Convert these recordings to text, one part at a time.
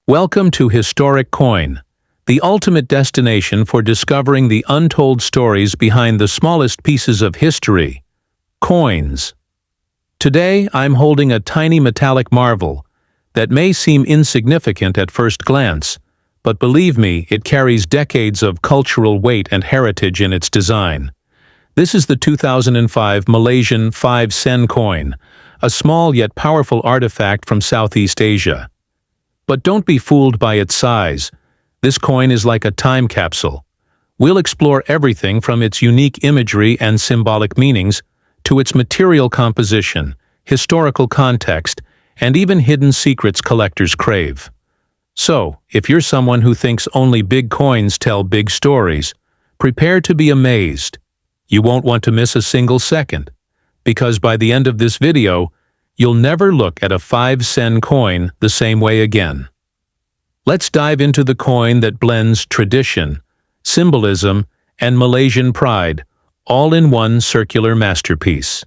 Welcome to Historic Coin, the ultimate destination for discovering the untold stories behind the smallest pieces of history, coins. Today, I'm holding a tiny metallic marvel that may seem insignificant at first glance, but believe me, it carries decades of cultural weight and heritage in its design. This is the 2005 Malaysian 5 sen coin, a small yet powerful artifact from Southeast Asia. But don't be fooled by its size. This coin is like a time capsule. We'll explore everything from its unique imagery and symbolic meanings to its material composition, historical context, and even hidden secrets collectors crave. So, if you're someone who thinks only big coins tell big stories, prepare to be amazed. You won't want to miss a single second, because by the end of this video, you'll never look at a 5 sen coin the same way again. Let's dive into the coin that blends tradition, symbolism, and Malaysian pride, all in one circular masterpiece.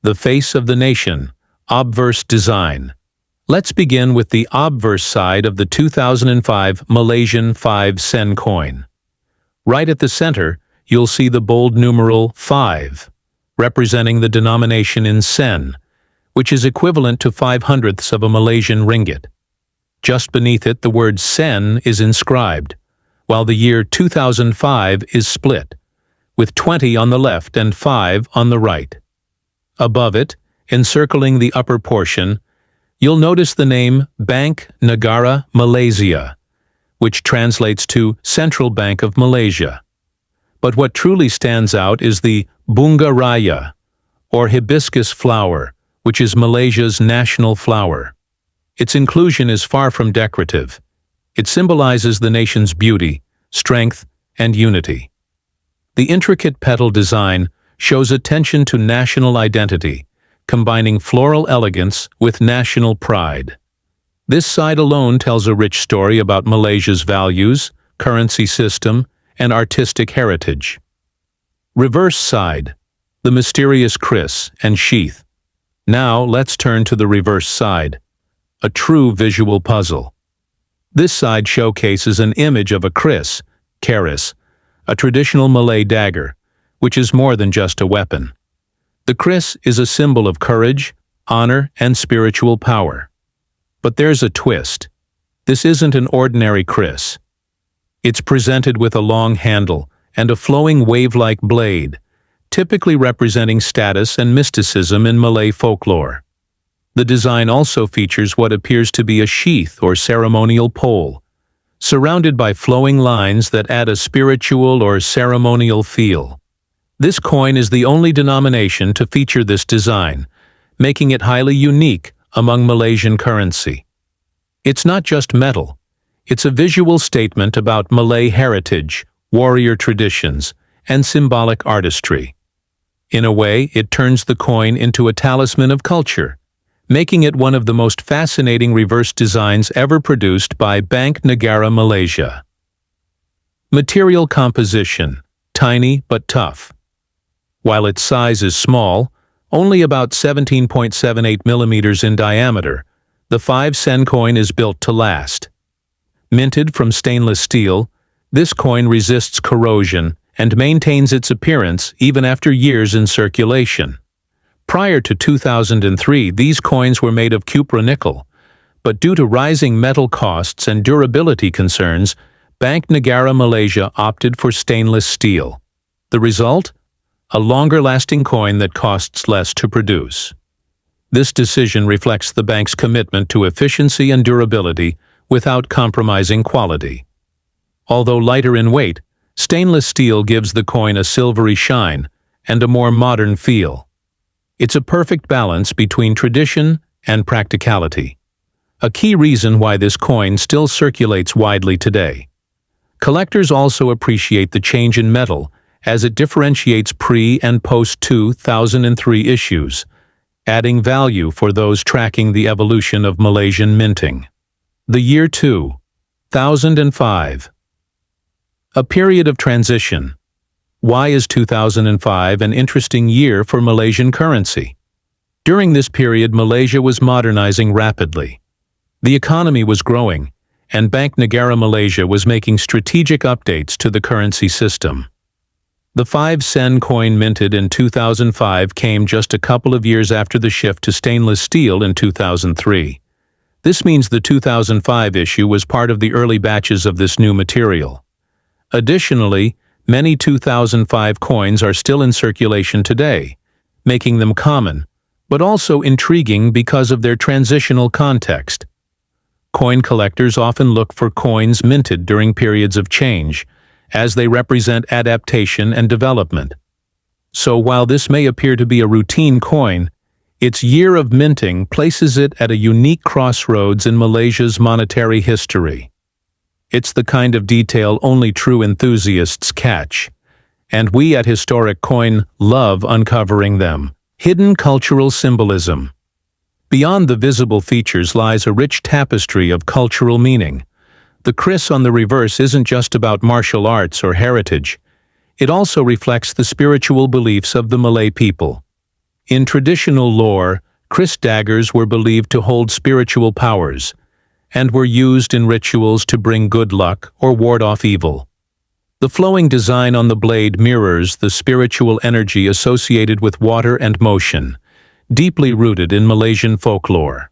The face of the nation, obverse design. Let's begin with the obverse side of the 2005 Malaysian 5 sen coin. Right at the center, you'll see the bold numeral 5, representing the denomination in sen, which is equivalent to 5/100ths of a Malaysian ringgit. Just beneath it, the word sen is inscribed, while the year 2005 is split, with 20 on the left and 5 on the right. Above it, encircling the upper portion, you'll notice the name Bank Negara Malaysia, which translates to Central Bank of Malaysia. But what truly stands out is the bunga raya, or hibiscus flower, which is Malaysia's national flower. Its inclusion is far from decorative. It symbolizes the nation's beauty, strength, and unity. The intricate petal design shows attention to national identity, combining floral elegance with national pride. This side alone tells a rich story about Malaysia's values, currency system, and artistic heritage. Reverse side, the mysterious Kris and sheath. Now let's turn to the reverse side, a true visual puzzle. This side showcases an image of a Kris, a traditional Malay dagger, which is more than just a weapon. The Kris is a symbol of courage, honor, and spiritual power. But there's a twist. This isn't an ordinary Kris. It's presented with a long handle and a flowing wave-like blade, typically representing status and mysticism in Malay folklore. The design also features what appears to be a sheath or ceremonial pole, surrounded by flowing lines that add a spiritual or ceremonial feel. This coin is the only denomination to feature this design, making it highly unique among Malaysian currency. It's not just metal. It's a visual statement about Malay heritage, warrior traditions, and symbolic artistry. In a way, it turns the coin into a talisman of culture, making it one of the most fascinating reverse designs ever produced by Bank Negara Malaysia. Material composition, tiny but tough. While its size is small, only about 17.78 millimeters in diameter, the 5 sen coin is built to last. Minted from stainless steel, this coin resists corrosion and maintains its appearance even after years in circulation. Prior to 2003, these coins were made of cupronickel, but due to rising metal costs and durability concerns, Bank Negara Malaysia opted for stainless steel. The result? A longer-lasting coin that costs less to produce. This decision reflects the bank's commitment to efficiency and durability without compromising quality. Although lighter in weight, stainless steel gives the coin a silvery shine and a more modern feel. It's a perfect balance between tradition and practicality, a key reason why this coin still circulates widely today. Collectors also appreciate the change in metal as it differentiates pre- and post-2003 issues, adding value for those tracking the evolution of Malaysian minting. The year 2005. A period of transition. Why is 2005 an interesting year for Malaysian currency? During this period, Malaysia was modernizing rapidly. The economy was growing, and Bank Negara Malaysia was making strategic updates to the currency system. The 5 sen coin minted in 2005 came just a couple of years after the shift to stainless steel in 2003. This means the 2005 issue was part of the early batches of this new material. Additionally, many 2005 coins are still in circulation today, making them common, but also intriguing because of their transitional context. Coin collectors often look for coins minted during periods of change, as they represent adaptation and development. So while this may appear to be a routine coin, its year of minting places it at a unique crossroads in Malaysia's monetary history. It's the kind of detail only true enthusiasts catch, and we at Historic Coin love uncovering them. Hidden cultural symbolism. Beyond the visible features lies a rich tapestry of cultural meaning. The Kris on the reverse isn't just about martial arts or heritage. It also reflects the spiritual beliefs of the Malay people. In traditional lore, Kris daggers were believed to hold spiritual powers, and were used in rituals to bring good luck or ward off evil. The flowing design on the blade mirrors the spiritual energy associated with water and motion, deeply rooted in Malaysian folklore.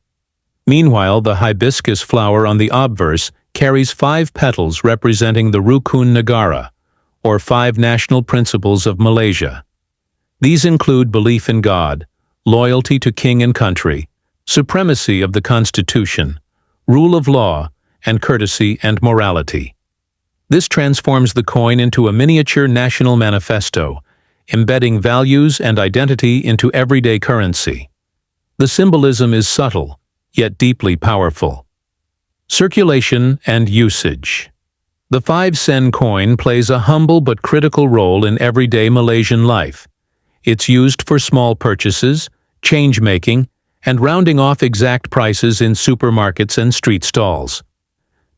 Meanwhile, the hibiscus flower on the obverse carries 5 petals representing the Rukun Negara, or 5 national principles of Malaysia. These include belief in God, loyalty to king and country, supremacy of the constitution, rule of law, and courtesy and morality. This transforms the coin into a miniature national manifesto, embedding values and identity into everyday currency. The symbolism is subtle, yet deeply powerful. Circulation and usage. The 5 sen coin plays a humble but critical role in everyday Malaysian life. It's used for small purchases, change-making, and rounding off exact prices in supermarkets and street stalls.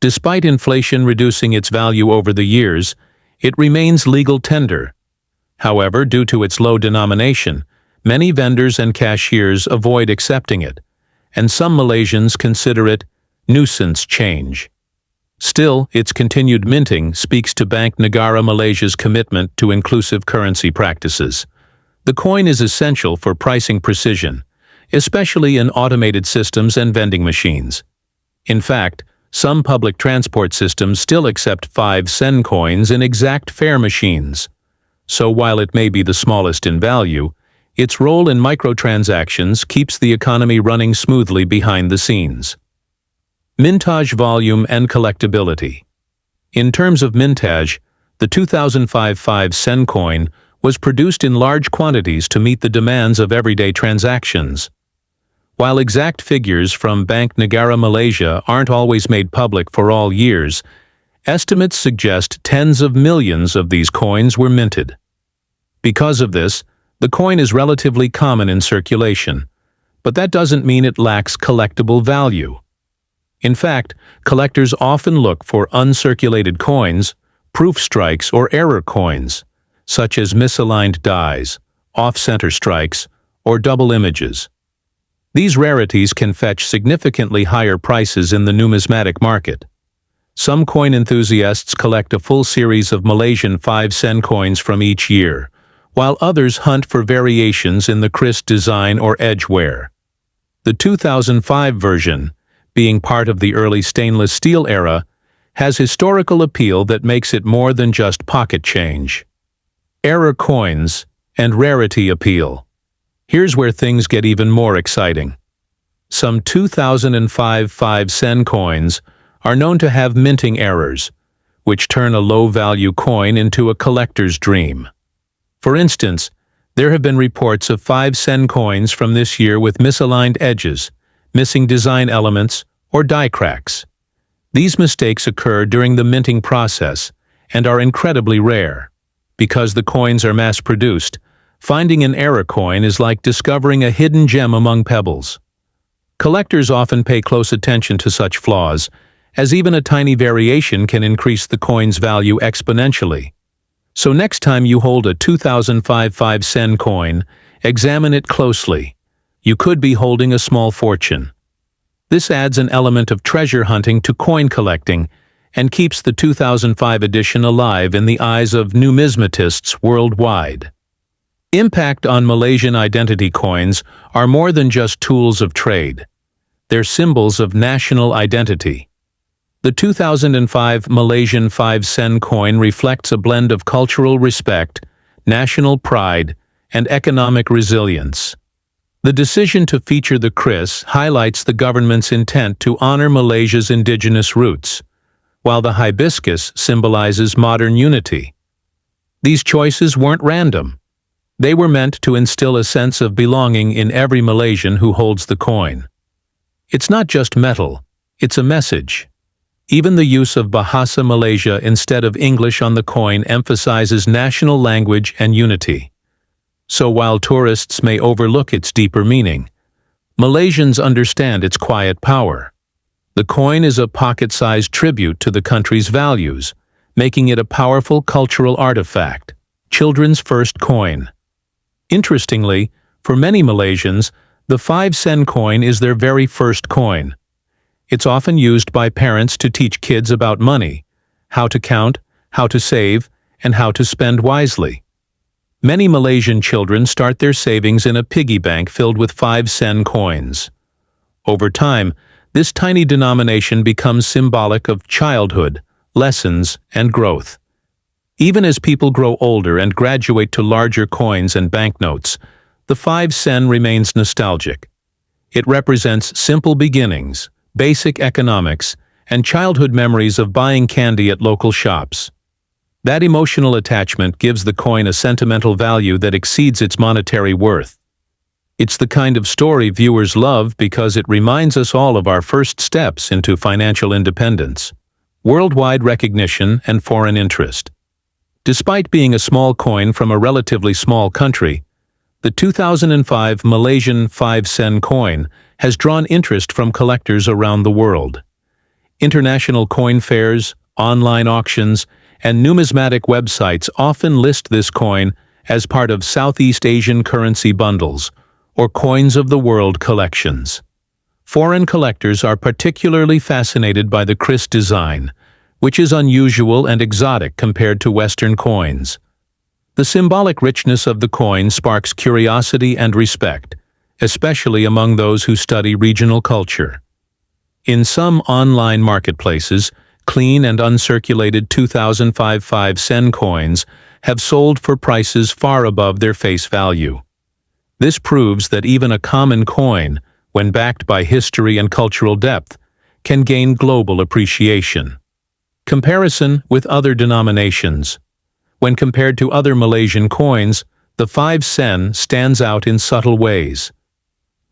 Despite inflation reducing its value over the years, it remains legal tender. However, due to its low denomination, many vendors and cashiers avoid accepting it, and some Malaysians consider it nuisance change. Still, its continued minting speaks to Bank Negara Malaysia's commitment to inclusive currency practices. The coin is essential for pricing precision, especially in automated systems and vending machines. In fact, some public transport systems still accept 5 sen coins in exact fare machines. So while it may be the smallest in value, its role in microtransactions keeps the economy running smoothly behind the scenes. Mintage volume and collectability. In terms of mintage, the 2005 5 sen coin was produced in large quantities to meet the demands of everyday transactions. While exact figures from Bank Negara Malaysia aren't always made public for all years, estimates suggest tens of millions of these coins were minted. Because of this, the coin is relatively common in circulation, but that doesn't mean it lacks collectible value. In fact, collectors often look for uncirculated coins, proof strikes, or error coins, such as misaligned dies, off-center strikes, or double images. These rarities can fetch significantly higher prices in the numismatic market. Some coin enthusiasts collect a full series of Malaysian 5 sen coins from each year, while others hunt for variations in the Kris design or edgeware. The 2005 version, being part of the early stainless steel era, has historical appeal that makes it more than just pocket change. Error coins and rarity appeal. Here's where things get even more exciting. Some 2005 5 sen coins are known to have minting errors, which turn a low-value coin into a collector's dream. For instance, there have been reports of 5 sen coins from this year with misaligned edges, missing design elements, or die cracks. These mistakes occur during the minting process and are incredibly rare. Because the coins are mass-produced, finding an error coin is like discovering a hidden gem among pebbles. Collectors often pay close attention to such flaws, as even a tiny variation can increase the coin's value exponentially. So next time you hold a 2005 5 sen coin, examine it closely. You could be holding a small fortune. This adds an element of treasure hunting to coin collecting and keeps the 2005 edition alive in the eyes of numismatists worldwide. Impact on Malaysian identity coins are more than just tools of trade. They're symbols of national identity. The 2005 Malaysian 5 sen coin reflects a blend of cultural respect, national pride, and economic resilience. The decision to feature the Kris highlights the government's intent to honor Malaysia's indigenous roots, while the Hibiscus symbolizes modern unity. These choices weren't random. They were meant to instill a sense of belonging in every Malaysian who holds the coin. It's not just metal, it's a message. Even the use of Bahasa Malaysia instead of English on the coin emphasizes national language and unity. So while tourists may overlook its deeper meaning, Malaysians understand its quiet power. The coin is a pocket-sized tribute to the country's values, making it a powerful cultural artifact. Children's first coin. Interestingly, for many Malaysians, the 5 sen coin is their very first coin. It's often used by parents to teach kids about money, how to count, how to save, and how to spend wisely. Many Malaysian children start their savings in a piggy bank filled with 5 sen coins. Over time, this tiny denomination becomes symbolic of childhood, lessons, and growth. Even as people grow older and graduate to larger coins and banknotes, the 5 sen remains nostalgic. It represents simple beginnings, basic economics, and childhood memories of buying candy at local shops. That emotional attachment gives the coin a sentimental value that exceeds its monetary worth. It's the kind of story viewers love because it reminds us all of our first steps into financial independence, worldwide recognition, and foreign interest. Despite being a small coin from a relatively small country, the 2005 Malaysian 5 sen coin has drawn interest from collectors around the world. International coin fairs, online auctions, and numismatic websites often list this coin as part of Southeast Asian currency bundles, or coins of the world collections. Foreign collectors are particularly fascinated by the Kris design, which is unusual and exotic compared to Western coins. The symbolic richness of the coin sparks curiosity and respect, especially among those who study regional culture. In some online marketplaces, clean and uncirculated 2005 5 sen coins have sold for prices far above their face value. This proves that even a common coin, when backed by history and cultural depth, can gain global appreciation. Comparison with other denominations. When compared to other Malaysian coins, the 5 sen stands out in subtle ways.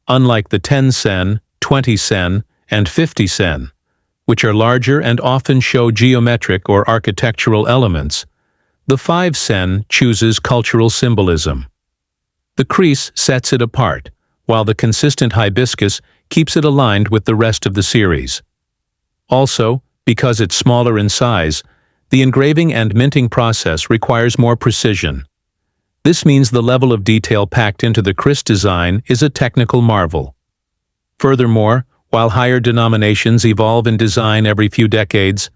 Unlike the 10 sen, 20 sen, and 50 sen, which are larger and often show geometric or architectural elements, the 5 sen chooses cultural symbolism. The Kris sets it apart, while the consistent Hibiscus keeps it aligned with the rest of the series. Also, because it's smaller in size, the engraving and minting process requires more precision. This means the level of detail packed into the Kris design is a technical marvel. Furthermore, while higher denominations evolve in design every few decades,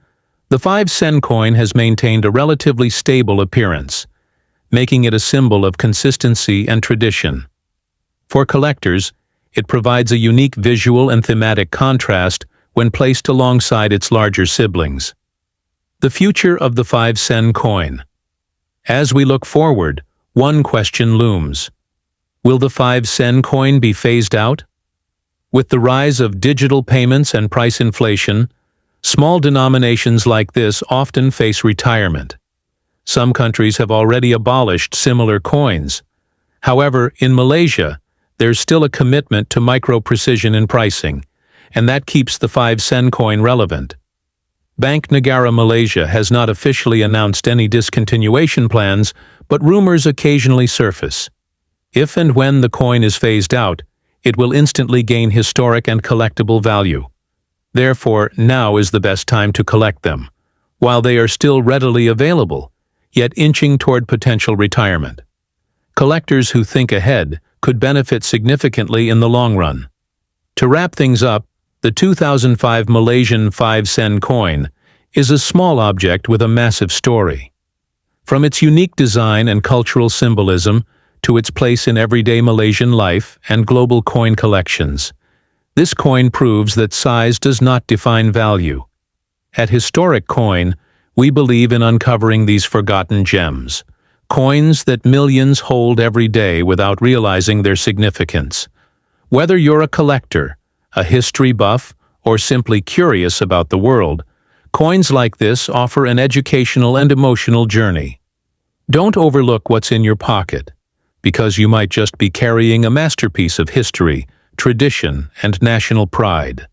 the 5 sen coin has maintained a relatively stable appearance, making it a symbol of consistency and tradition. For collectors, it provides a unique visual and thematic contrast when placed alongside its larger siblings. The future of the 5 sen coin. As we look forward, one question looms. Will the 5 sen coin be phased out? With the rise of digital payments and price inflation, small denominations like this often face retirement. Some countries have already abolished similar coins. However, in Malaysia, there's still a commitment to micro-precision in pricing, and that keeps the 5 sen coin relevant. Bank Negara Malaysia has not officially announced any discontinuation plans, but rumors occasionally surface. If and when the coin is phased out, it will instantly gain historic and collectible value. Therefore, now is the best time to collect them, while they are still readily available, yet inching toward potential retirement. Collectors who think ahead could benefit significantly in the long run. To wrap things up, The 2005 Malaysian 5 sen coin is a small object with a massive story. From its unique design and cultural symbolism to its place in everyday Malaysian life and global coin collections, this coin proves that size does not define value. At Historic Coin, we believe in uncovering these forgotten gems, coins that millions hold every day without realizing their significance. Whether you're a collector, a history buff, or simply curious about the world, coins like this offer an educational and emotional journey. Don't overlook what's in your pocket, because you might just be carrying a masterpiece of history, tradition, and national pride.